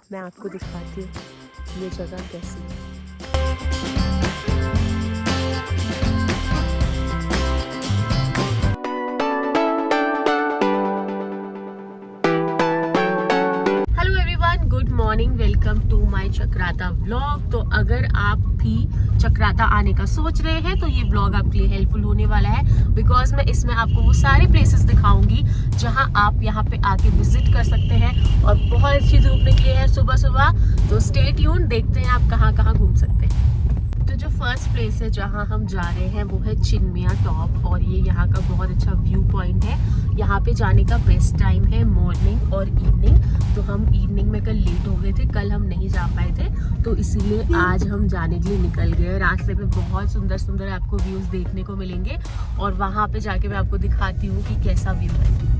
मैं आपको दिखाती हूँ कि ये जगह कैसी है। Hello everyone, good morning, welcome to my Chakrata vlog. तो अगर आप भी चक्राता आने का सोच रहे हैं तो ये व्लॉग आपके लिए हेल्पफुल होने वाला है, बिकॉज मैं इसमें आपको वो सारे प्लेसेस दिखाऊंगी जहां आप यहां पे आके विजिट कर सकते हैं। और बहुत अच्छी धूप निकली है सुबह सुबह, तो स्टे ट्यून, देखते हैं आप कहां कहां घूम सकते हैं। तो जो फर्स्ट प्लेस है जहां हम जा रहे हैं वो है चिन्मया टॉप, और ये यहाँ का बहुत अच्छा व्यू पॉइंट है। यहाँ पे जाने का बेस्ट टाइम है मॉर्निंग और इवनिंग। तो हम इवनिंग में कल लेट हो गए थे, कल हम नहीं जा पाए थे, तो इसीलिए आज हम जाने के लिए निकल गए। रास्ते पे बहुत सुंदर सुंदर आपको व्यूज देखने को मिलेंगे, और वहाँ पे जाके मैं आपको दिखाती हूँ कि कैसा व्यू है।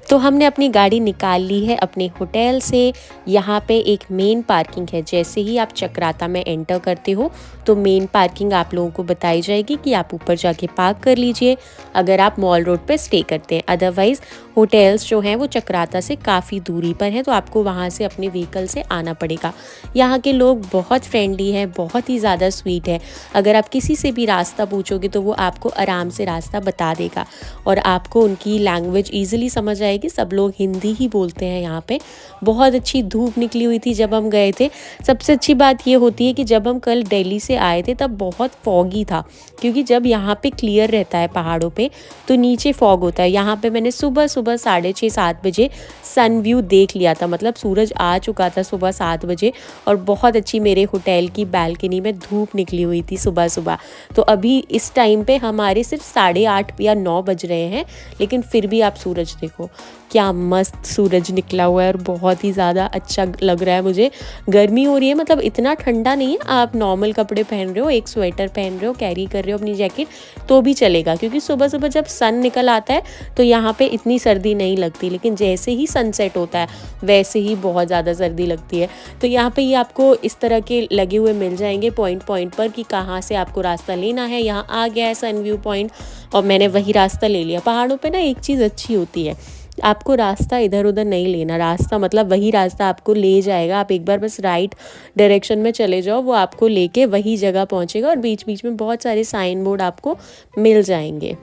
तो हमने अपनी गाड़ी निकाल ली है अपने होटल से। यहाँ पे एक मेन पार्किंग है। जैसे ही आप चक्राता में एंटर करते हो तो मेन पार्किंग आप लोगों को बताई जाएगी कि आप ऊपर जाके पार्क कर लीजिए अगर आप मॉल रोड पे स्टे करते हैं। अदरवाइज़ होटल्स जो हैं वो चक्राता से काफ़ी दूरी पर हैं, तो आपको वहाँ से अपने व्हीकल से आना पड़ेगा। यहाँ के लोग बहुत फ्रेंडली हैं, बहुत ही ज़्यादा स्वीट है। अगर आप किसी से भी रास्ता पूछोगे तो वो आपको आराम से रास्ता बता देगा, और आपको उनकी लैंग्वेज ईजिली समझ आएगी। सब लोग हिंदी ही बोलते हैं यहाँ पे। बहुत अच्छी धूप निकली हुई थी जब हम गए थे। सबसे अच्छी बात ये होती है कि जब हम कल दिल्ली से आए थे तब बहुत फॉगी था, क्योंकि जब यहाँ पे क्लियर रहता है पहाड़ों पे तो नीचे फॉग होता है। यहाँ पे मैंने सुबह सुबह 6:30-7 बजे सन व्यू देख लिया था, मतलब सूरज आ चुका था सुबह 7 बजे, और बहुत अच्छी मेरे होटल की बालकनी में धूप निकली हुई थी सुबह सुबह। तो अभी इस टाइम पे हमारे सिर्फ 8:30 या 9 बज रहे हैं, लेकिन फिर भी आप सूरज देखो, क्या मस्त सूरज निकला हुआ है और बहुत ही ज़्यादा अच्छा लग रहा है मुझे। गर्मी हो रही है, मतलब इतना ठंडा नहीं है, आप नॉर्मल कपड़े पहन रहे हो, एक स्वेटर पहन रहे हो, कैरी कर रहे हो अपनी जैकेट तो भी चलेगा, क्योंकि सुबह सुबह जब सन निकल आता है तो यहाँ पे इतनी सर्दी नहीं लगती, लेकिन जैसे ही सनसेट होता है वैसे ही बहुत ज़्यादा सर्दी लगती है। तो यहाँ पे ये आपको इस तरह के लगे हुए मिल जाएंगे पॉइंट पॉइंट पर कि कहाँ से आपको रास्ता लेना है। यहाँ आ गया है सन व्यू पॉइंट और मैंने वही रास्ता ले लिया। पहाड़ों पे ना एक चीज़ अच्छी होती है, आपको रास्ता इधर उधर नहीं लेना, रास्ता मतलब वही रास्ता आपको ले जाएगा। आप एक बार बस राइट डायरेक्शन में चले जाओ, वो आपको लेके वही जगह पहुंचेगा, और बीच बीच में बहुत सारे साइन बोर्ड आपको मिल जाएंगे।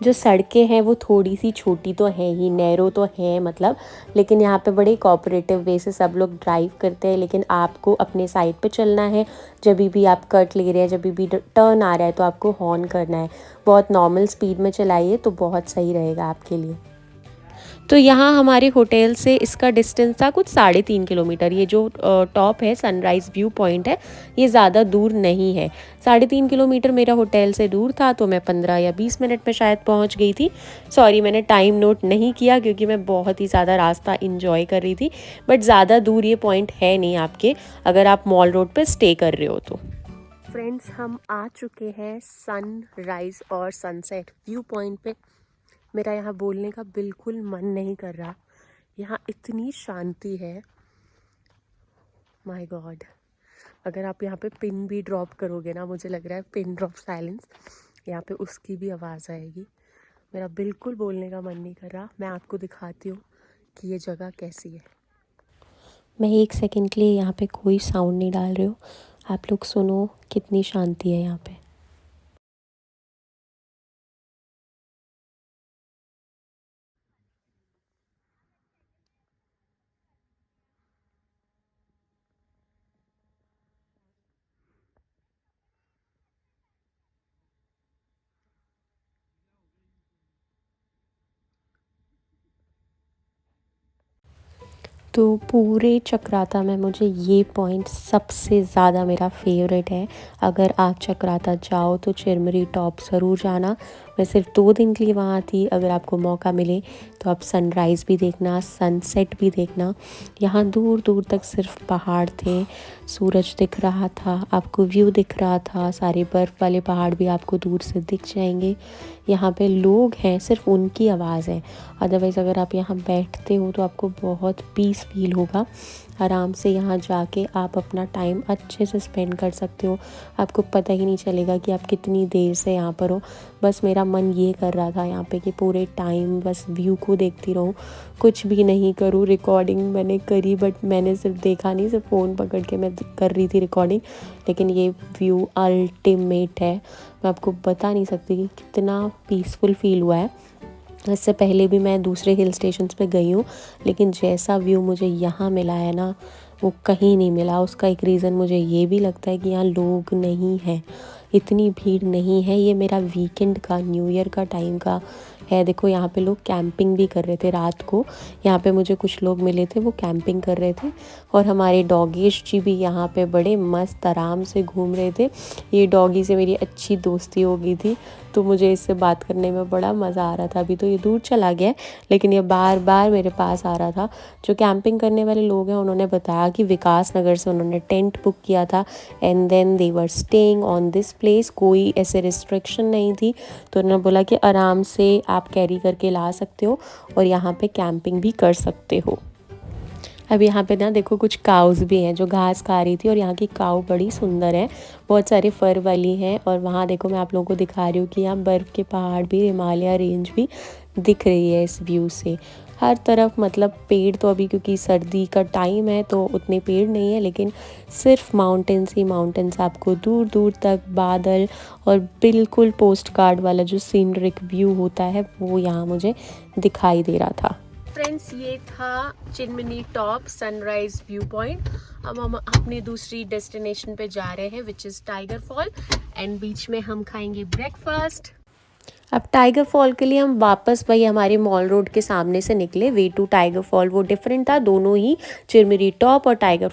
जो सड़कें हैं वो थोड़ी सी छोटी तो है ही, नैरो तो है मतलब, लेकिन यहाँ पे बड़े कोऑपरेटिव वे से सब लोग ड्राइव करते हैं। लेकिन आपको अपने साइड पे चलना है, जब भी आप कट ले रहे हैं, जब भी टर्न आ रहा है तो आपको हॉर्न करना है। बहुत नॉर्मल स्पीड में चलाइए तो बहुत सही रहेगा आपके लिए। तो यहाँ हमारे होटल से इसका डिस्टेंस था कुछ 3.5 किलोमीटर। ये जो टॉप है, सनराइज़ व्यू पॉइंट है, ये ज़्यादा दूर नहीं है। 3.5 किलोमीटर मेरा होटल से दूर था, तो मैं 15 या 20 मिनट में शायद पहुँच गई थी। सॉरी, मैंने टाइम नोट नहीं किया क्योंकि मैं बहुत ही ज़्यादा रास्ता इंजॉय कर रही थी। बट ज़्यादा दूर ये पॉइंट है नहीं आपके, अगर आप मॉल रोड पर स्टे कर रहे हो तो। फ्रेंड्स, हम आ चुके हैं सनराइज़ और सनसेट व्यू पॉइंट पे। मेरा यहाँ बोलने का बिल्कुल मन नहीं कर रहा, यहाँ इतनी शांति है, माय गॉड। अगर आप यहाँ पे पिन भी ड्रॉप करोगे ना, मुझे लग रहा है पिन ड्रॉप साइलेंस, यहाँ पे उसकी भी आवाज़ आएगी। मेरा बिल्कुल बोलने का मन नहीं कर रहा। मैं आपको दिखाती हूँ कि ये जगह कैसी है। मैं 1 सेकंड के लिए यहाँ पे कोई साउंड नहीं डाल रही हूँ, आप लोग सुनो कितनी शांति है यहाँ पे। तो पूरे चक्राता में मुझे ये पॉइंट सबसे ज़्यादा मेरा फेवरेट है। अगर आप चक्राता जाओ तो चिरमरी टॉप ज़रूर जाना। मैं सिर्फ 2 दिन के लिए वहाँ थी, अगर आपको मौका मिले तो आप सनराइज़ भी देखना, सनसेट भी देखना। यहाँ दूर दूर तक सिर्फ पहाड़ थे, सूरज दिख रहा था, आपको व्यू दिख रहा था, सारे बर्फ़ वाले पहाड़ भी आपको दूर से दिख जाएंगे। यहाँ पे लोग हैं, सिर्फ उनकी आवाज़ है। अदरवाइज़ अगर आप यहाँ बैठते हो तो आपको बहुत पीस फील होगा। आराम से यहाँ जाके आप अपना टाइम अच्छे से स्पेंड कर सकते हो, आपको पता ही नहीं चलेगा कि आप कितनी देर से यहाँ पर हो। बस मेरा मन ये कर रहा था यहाँ पे कि पूरे टाइम बस व्यू को व्यू देखती रहूँ, कुछ भी नहीं करूँ। रिकॉर्डिंग मैंने करी बट मैंने सिर्फ देखा नहीं, सिर्फ फ़ोन पकड़ के मैं कर रही थी रिकॉर्डिंग। लेकिन ये व्यू अल्टीमेट है, मैं आपको बता नहीं सकती कि कितना पीसफुल फील हुआ है। इससे पहले भी मैं दूसरे हिल स्टेशंस पे गई हूँ, लेकिन जैसा व्यू मुझे यहाँ मिला है ना, वो कहीं नहीं मिला। उसका एक रीज़न मुझे ये भी लगता है कि यहाँ लोग नहीं हैं, इतनी भीड़ नहीं है। ये मेरा वीकेंड का, न्यू ईयर का टाइम का है। देखो यहाँ पे लोग कैंपिंग भी कर रहे थे रात को। यहाँ पे मुझे कुछ लोग मिले थे, वो कैंपिंग कर रहे थे। और हमारे डॉगीश जी भी यहाँ पे बड़े मस्त आराम से घूम रहे थे। ये डॉगी से मेरी अच्छी दोस्ती हो गई थी, तो मुझे इससे बात करने में बड़ा मज़ा आ रहा था। अभी तो ये दूर चला गया है, लेकिन ये बार बार मेरे पास आ रहा था। जो कैंपिंग करने वाले लोग हैं उन्होंने बताया कि विकास नगर से उन्होंने टेंट बुक किया था and then they were staying on this place. कोई ऐसे रिस्ट्रिक्शन नहीं थी, तो उन्होंने बोला कि आराम से आप कैरी करके ला सकते हो और यहाँ पे कैंपिंग भी कर सकते हो। अब यहाँ पे ना देखो कुछ काउज भी हैं जो घास खा रही थी, और यहाँ की काऊ बड़ी सुंदर है, बहुत सारे फर वाली हैं। और वहाँ देखो मैं आप लोगों को दिखा रही हूँ कि यहाँ बर्फ़ के पहाड़ भी, हिमालय रेंज भी दिख रही है इस व्यू से। हर तरफ मतलब पेड़ तो अभी क्योंकि सर्दी का टाइम है तो उतने पेड़ नहीं है, लेकिन सिर्फ माउंटेन्स ही माउंटेन्स। आपको दूर दूर तक बादल और बिल्कुल पोस्ट कार्ड वाला जो सीनरिक व्यू होता है वो यहाँ मुझे दिखाई दे रहा था। फ्रेंड्स, ये था चिनमिनी टॉप सनराइज व्यू पॉइंट। अब हम अपनी दूसरी डेस्टिनेशन पे जा रहे हैं which is tiger fall, and बीच में हम खाएंगे ब्रेकफास्ट। अब टाइगर फॉल के लिए हम वापस वही हमारे मॉल रोड के सामने से निकले। वे टू टाइगर फॉल वो डिफरेंट था, दोनों ही चिरमिरी टॉप और टाइगर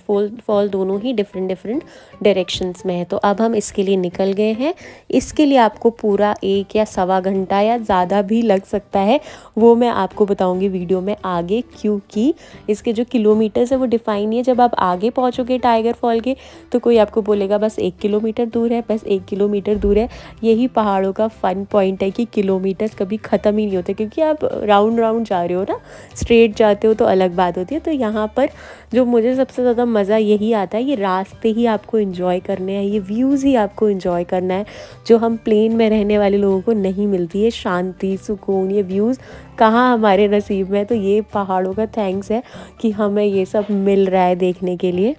फॉल दोनों ही डिफरेंट डायरेक्शंस में है। तो अब हम इसके लिए निकल गए हैं। इसके लिए आपको पूरा 1 या सवा घंटा या ज़्यादा भी लग सकता है, वो मैं आपको बताऊँगी वीडियो में आगे, क्योंकि इसके जो किलोमीटर्स है वो डिफाइन नहीं है। जब आप आगे पहुँचोगे टाइगर फॉल के तो कोई आपको बोलेगा बस 1 किलोमीटर दूर है, बस 1 किलोमीटर दूर है। यही पहाड़ों का फन पॉइंट है कि किलोमीटर्स कभी ख़त्म ही नहीं होते, क्योंकि आप राउंड राउंड जा रहे हो ना, स्ट्रेट जाते हो तो अलग बात होती है। तो यहाँ पर जो मुझे सबसे ज़्यादा मज़ा यही आता है, ये रास्ते ही आपको एंजॉय करने हैं, ये व्यूज़ ही आपको एंजॉय करना है, जो हम प्लेन में रहने वाले लोगों को नहीं मिलती है। शांति, सुकून, ये व्यूज़ कहाँ हमारे नसीब में है। तो ये पहाड़ों का थैंक्स है कि हमें ये सब मिल रहा है देखने के लिए।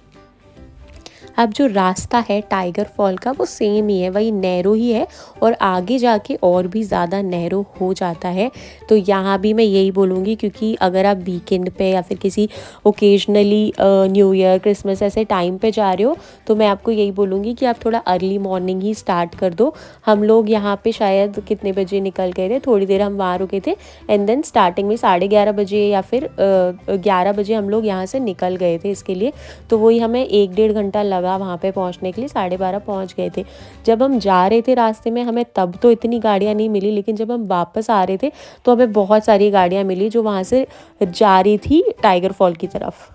अब जो रास्ता है टाइगर फॉल का वो सेम ही है, वही नैरो ही है, और आगे जाके और भी ज़्यादा नैरो हो जाता है। तो यहाँ भी मैं यही बोलूँगी, क्योंकि अगर आप वीकेंड पे या फिर किसी ओकेजनली न्यू ईयर, क्रिसमस ऐसे टाइम पे जा रहे हो, तो मैं आपको यही बोलूँगी कि आप थोड़ा अर्ली मॉर्निंग ही स्टार्ट कर दो। हम लोग यहाँ पे शायद कितने बजे निकल गए थे, थोड़ी देर हम वहाँ रुके थे, एंड देन स्टार्टिंग में 11:30 बजे या फिर 11 बजे हम लोग यहाँ से निकल गए थे इसके लिए। तो वही हमें 1-1.5 घंटा लगा वहाँ पे पहुँचने के लिए, 12:30 पहुँच गए थे। जब हम जा रहे थे रास्ते में हमें तब तो इतनी गाड़ियाँ नहीं मिली, लेकिन जब हम वापस आ रहे थे तो हमें बहुत सारी गाड़ियाँ मिली जो वहाँ से जा रही थी टाइगर फॉल की तरफ।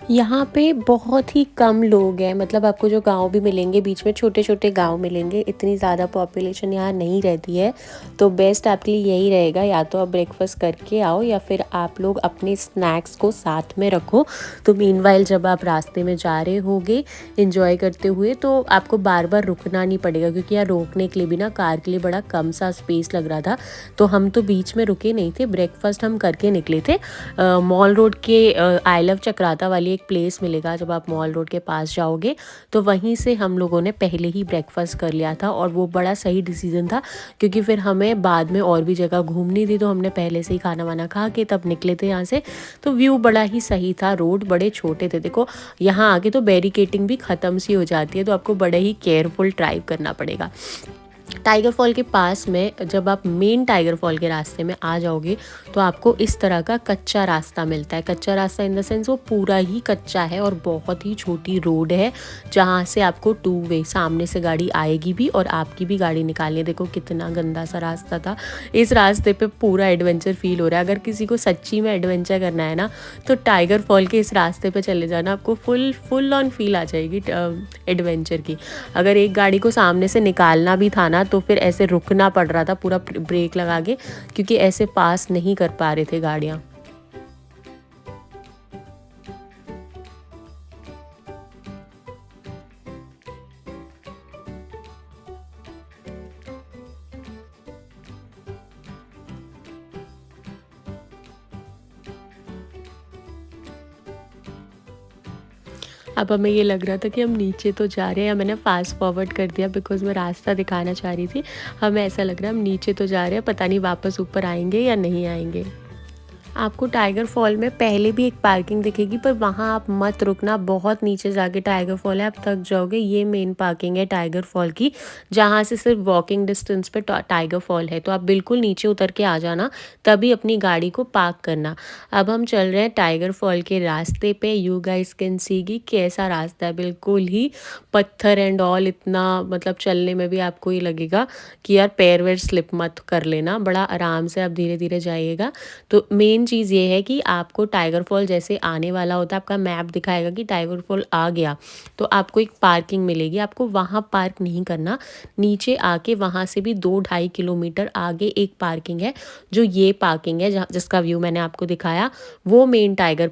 यहाँ पे बहुत ही कम लोग हैं, मतलब आपको जो गांव भी मिलेंगे बीच में छोटे छोटे गांव मिलेंगे, इतनी ज़्यादा पॉपुलेशन यहाँ नहीं रहती है। तो बेस्ट आपके लिए यही रहेगा, या तो आप ब्रेकफास्ट करके आओ या फिर आप लोग अपने स्नैक्स को साथ में रखो। तो मीनवाइल जब आप रास्ते में जा रहे होगे इंजॉय करते हुए, तो आपको बार बार रुकना नहीं पड़ेगा, क्योंकि यहाँ रोकने के लिए भी ना कार के लिए बड़ा कम सा स्पेस लग रहा था। तो हम तो बीच में रुके नहीं थे, ब्रेकफास्ट हम करके निकले थे। मॉल रोड के आई लव चक्राता वाली एक एक प्लेस मिलेगा जब आप मॉल रोड के पास जाओगे, तो वहीं से हम लोगों ने पहले ही ब्रेकफास्ट कर लिया था और वो बड़ा सही डिसीजन था, क्योंकि फिर हमें बाद में और भी जगह घूमनी थी, तो हमने पहले से ही खाना वाना खा के तब निकले थे यहाँ से। तो व्यू बड़ा ही सही था, रोड बड़े छोटे थे। देखो यहाँ आके तो बैरिकेटिंग भी ख़त्म सी हो जाती है, तो आपको बड़े ही केयरफुल ड्राइव करना पड़ेगा। टाइगर फॉल के पास में जब आप मेन टाइगर फॉल के रास्ते में आ जाओगे तो आपको इस तरह का कच्चा रास्ता मिलता है। कच्चा रास्ता इन द सेंस वो पूरा ही कच्चा है और बहुत ही छोटी रोड है, जहाँ से आपको 2 वे सामने से गाड़ी आएगी भी और आपकी भी गाड़ी निकालनी है। देखो कितना गंदा सा रास्ता था। इस रास्ते पे पूरा एडवेंचर फील हो रहा है। अगर किसी को सच्ची में एडवेंचर करना है ना, तो टाइगर फॉल के इस रास्ते पे चले जाना, आपको फुल ऑन फील आ जाएगी एडवेंचर की। अगर एक गाड़ी को सामने से निकालना भी था ना, तो फिर ऐसे रुकना पड़ रहा था पूरा ब्रेक लगा के, क्योंकि ऐसे पास नहीं कर पा रहे थे गाड़ियाँ। अब हमें ये लग रहा था कि हम नीचे तो जा रहे हैं, या मैंने फास्ट फॉरवर्ड कर दिया बिकॉज़ मैं रास्ता दिखाना चाह रही थी। हमें ऐसा लग रहा है हम नीचे तो जा रहे हैं, पता नहीं वापस ऊपर आएंगे या नहीं आएंगे। आपको टाइगर फॉल में पहले भी एक पार्किंग दिखेगी, पर वहाँ आप मत रुकना, बहुत नीचे जाके टाइगर फॉल है, आप थक जाओगे। ये मेन पार्किंग है टाइगर फॉल की, जहाँ से सिर्फ वॉकिंग डिस्टेंस पे टाइगर फॉल है। तो आप बिल्कुल नीचे उतर के आ जाना, तभी अपनी गाड़ी को पार्क करना। अब हम चल रहे हैं टाइगर फॉल के रास्ते पे। यू गाइस कैन सी कि कैसा रास्ता है, बिल्कुल ही पत्थर एंड ऑल। इतना मतलब चलने में भी आपको ये लगेगा कि यार पैर वैर स्लिप मत कर लेना, बड़ा आराम से आप धीरे धीरे जाइएगा। तो मेन चीज़ ये है कि आपको टाइगर फॉल जैसे आने वाला होता है, आपका मैप दिखाएगा कि टाइगर फॉल आ गया, तो आपको एक पार्किंग मिलेगी। आपको वहाँ पार्क नहीं करना, नीचे आके वहाँ से भी 2-2.5 किलोमीटर आगे एक पार्किंग है, जो ये पार्किंग है जिसका व्यू मैंने आपको दिखाया, वो मेन टाइगर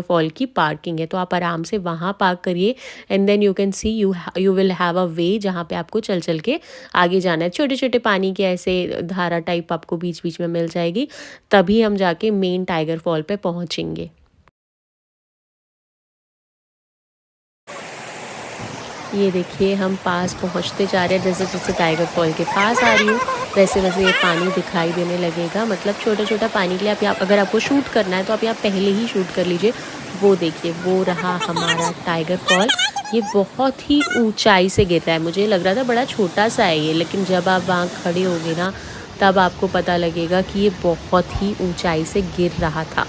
फॉल की पार्किंग है। तो आप आराम से वहाँ पार्क करिए and then you can see you will have a way जहाँ पे आपको चल चल के आगे जाना है। छोटे छोटे पानी के ऐसे धारा टाइप आपको बीच बीच में मिल जाएगी, तभी हम जाके मेन टाइगर फॉल पे पहुंचेंगे। ये देखिए हम पास पहुंचते जा रहे हैं। जैसे जैसे टाइगर फॉल के पास आ रही हूँ, वैसे वैसे ये पानी दिखाई देने लगेगा। मतलब छोटा छोटा पानी के लिए आप यहाँ, अगर आपको शूट करना है तो आप यहाँ पहले ही शूट कर लीजिए। वो देखिए वो रहा हमारा टाइगर फॉल। ये बहुत ही ऊंचाई से गिर रहा है। मुझे लग रहा था बड़ा छोटा सा है ये, लेकिन जब आप वहाँ खड़े होगे ना, तब आपको पता लगेगा कि ये बहुत ही ऊंचाई से गिर रहा था।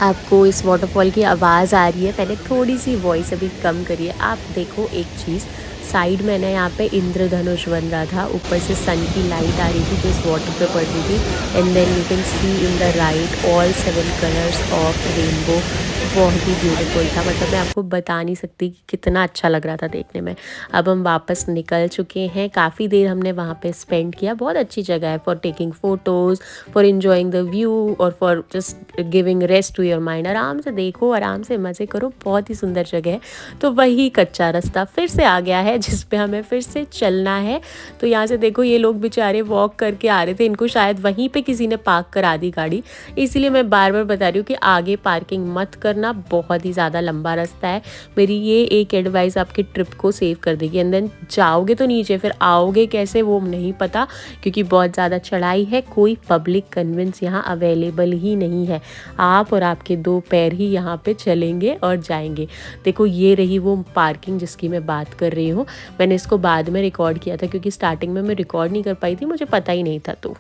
आपको इस वाटरफॉल की आवाज़ आ रही है, मैंने थोड़ी सी वॉइस अभी कम करी है। आप देखो एक चीज़, साइड में ना यहाँ पे इंद्रधनुष बन रहा था, ऊपर से सन की लाइट आ रही थी जो इस वाटर पे पड़ रही थी। And then you can see in the right all 7 colours of rainbow. बहुत ही ब्यूटीफुल था, मतलब मैं आपको बता नहीं सकती कि कितना अच्छा लग रहा था देखने में। अब हम वापस निकल चुके हैं, काफ़ी देर हमने वहाँ पे स्पेंड किया। बहुत अच्छी जगह है for taking photos, for enjoying the view और for just giving rest to your mind. आराम से देखो, आराम से मज़े करो, बहुत ही सुंदर जगह है। तो वही कच्चा रास्ता फिर से आ गया है जिस पे हमें फिर से चलना है। तो यहाँ से देखो ये लोग बेचारे वॉक करके आ रहे थे, इनको शायद वहीं पे किसी ने पार्क करा दी गाड़ी, इसीलिए मैं बार बार बता रही हूँ कि आगे पार्किंग मत करना, बहुत ही ज़्यादा लंबा रास्ता है। मेरी ये एक एडवाइस आपकी ट्रिप को सेव कर देगी। एंड देन जाओगे तो नीचे, फिर आओगे कैसे वो नहीं पता, क्योंकि बहुत ज़्यादा चढ़ाई है। कोई पब्लिक कन्वेंस यहाँ अवेलेबल ही नहीं है, आप और आपके 2 पैर ही यहाँ पे चलेंगे और जाएंगे। देखो ये रही वो पार्किंग जिसकी मैं बात कर रही हूँ। मैंने इसको बाद में रिकॉर्ड किया था क्योंकि स्टार्टिंग में मैं रिकॉर्ड नहीं कर पाई थी, मुझे पता ही नहीं था। तो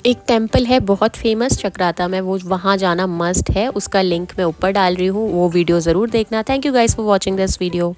एक टेम्पल है बहुत फेमस चक्राता में, वो वहाँ जाना मस्ट है, उसका लिंक मैं ऊपर डाल रही हूँ, वो वीडियो ज़रूर देखना। Thank you guys for watching this video.